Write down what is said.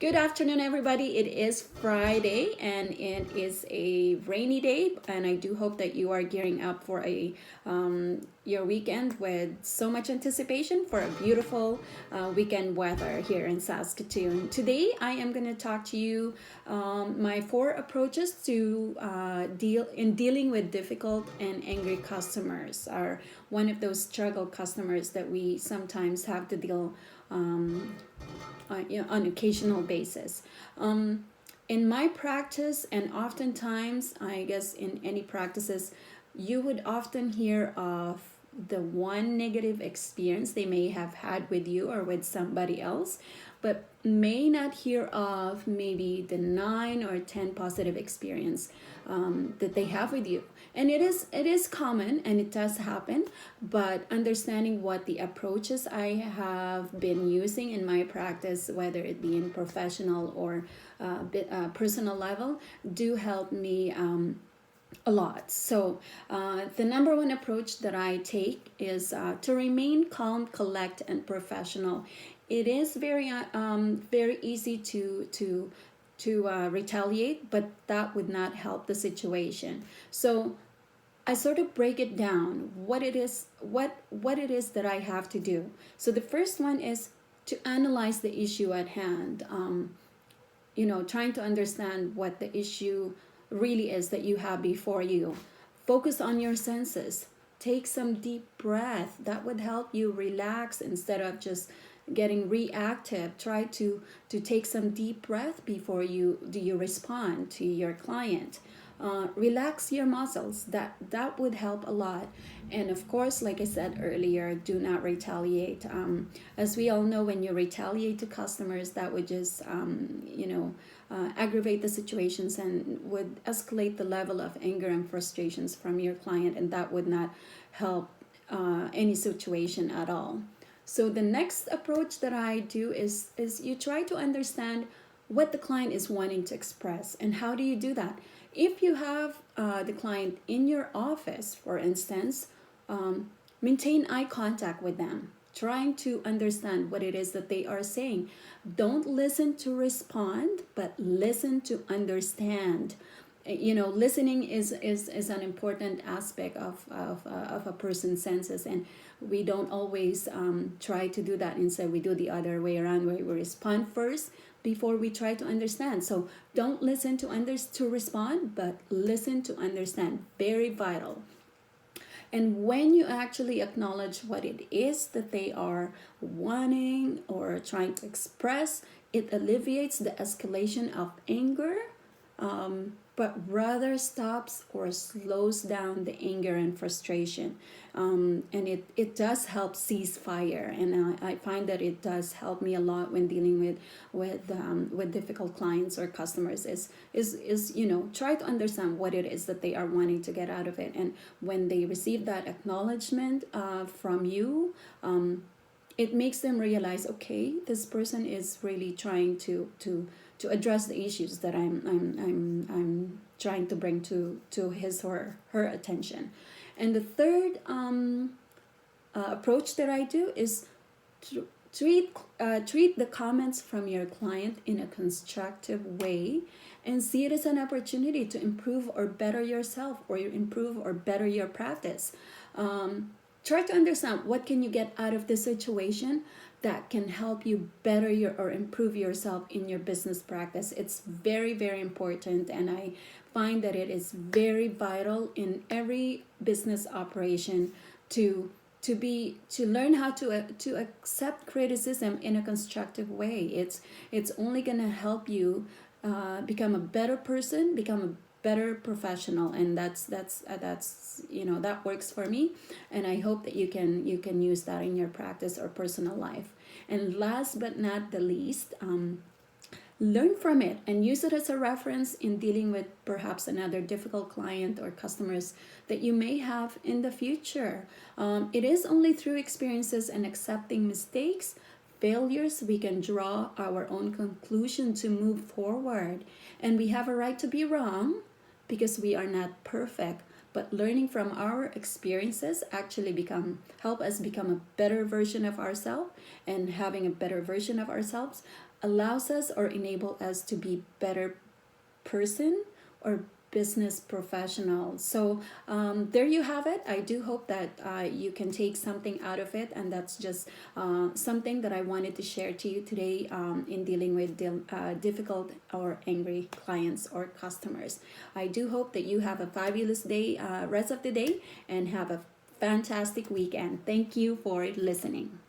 Good afternoon, everybody. It is Friday and it is a rainy day, and I do hope that you are gearing up for a your weekend with so much anticipation for a beautiful weekend weather here in Saskatoon. Today, I am going to talk to you my four approaches to dealing with difficult and angry customers. Are one of those struggle customers that we sometimes have to deal on occasional basis. In my practice, and oftentimes, I guess in any practices, you would often hear of the one negative experience they may have had with you or with somebody else, but may not hear of maybe the 9 or 10 positive experience that they have with you. And it is common and it does happen, but understanding what the approaches I have been using in my practice, whether it be in professional or personal level, do help me a lot. So the number one approach that I take is to remain calm, collect, and professional. It is very easy to retaliate, but that would not help the situation. So I sort of break it down what it is that I have to do. So the first one is to analyze the issue at hand. Trying to understand what the issue really is that you have before you. Focus on your senses. Take some deep breath. That would help you relax instead of just getting reactive. Try to take some deep breath before you respond to your client. Relax your muscles. That would help a lot. And of course, like I said earlier, do not retaliate. As we all know, when you retaliate to customers, that would just aggravate the situations and would escalate the level of anger and frustrations from your client, and that would not help any situation at all. So the next approach that I do is you try to understand what the client is wanting to express. And how do you do that? If you have the client in your office, for instance, maintain eye contact with them, trying to understand what it is that they are saying. Don't listen to respond, but listen to understand. Listening is an important aspect of a person's senses, and we don't always try to do that. Instead, we do the other way around, where we respond first before we try to understand. So don't listen to respond, but listen to understand. Very vital. And when you actually acknowledge what it is that they are wanting or trying to express, it alleviates the escalation of anger, but rather stops or slows down the anger and frustration. And it does help cease fire. And I find that it does help me a lot when dealing with difficult clients or customers. Is try to understand what it is that they are wanting to get out of it. And when they receive that acknowledgement from you, it makes them realize, okay, this person is really trying to address the issues that I'm trying to bring to his or her attention. And the third approach that I do is to treat the comments from your client in a constructive way, and see it as an opportunity to improve or better yourself, or improve or better your practice. Try to understand what can you get out of this situation that can help you better or improve yourself in your business practice. It's very, very important, and I find that it is very vital in every business operation to learn how to accept criticism in a constructive way. It's only gonna help you become a better person, become a better professional, and that's that works for me, and I hope that you can use that in your practice or personal life. And last but not the least, learn from it and use it as a reference in dealing with perhaps another difficult client or customers that you may have in the future. It is only through experiences and accepting mistakes, failures, we can draw our own conclusion to move forward. And we have a right to be wrong, because we are not perfect, but learning from our experiences actually help us become a better version of ourselves, and having a better version of ourselves allows us or enable us to be better person or business professional. So there you have it. I do hope that you can take something out of it, and that's just something that I wanted to share to you today in dealing with difficult or angry clients or customers. I do hope that you have a fabulous day, rest of the day, and have a fantastic weekend. Thank you for listening.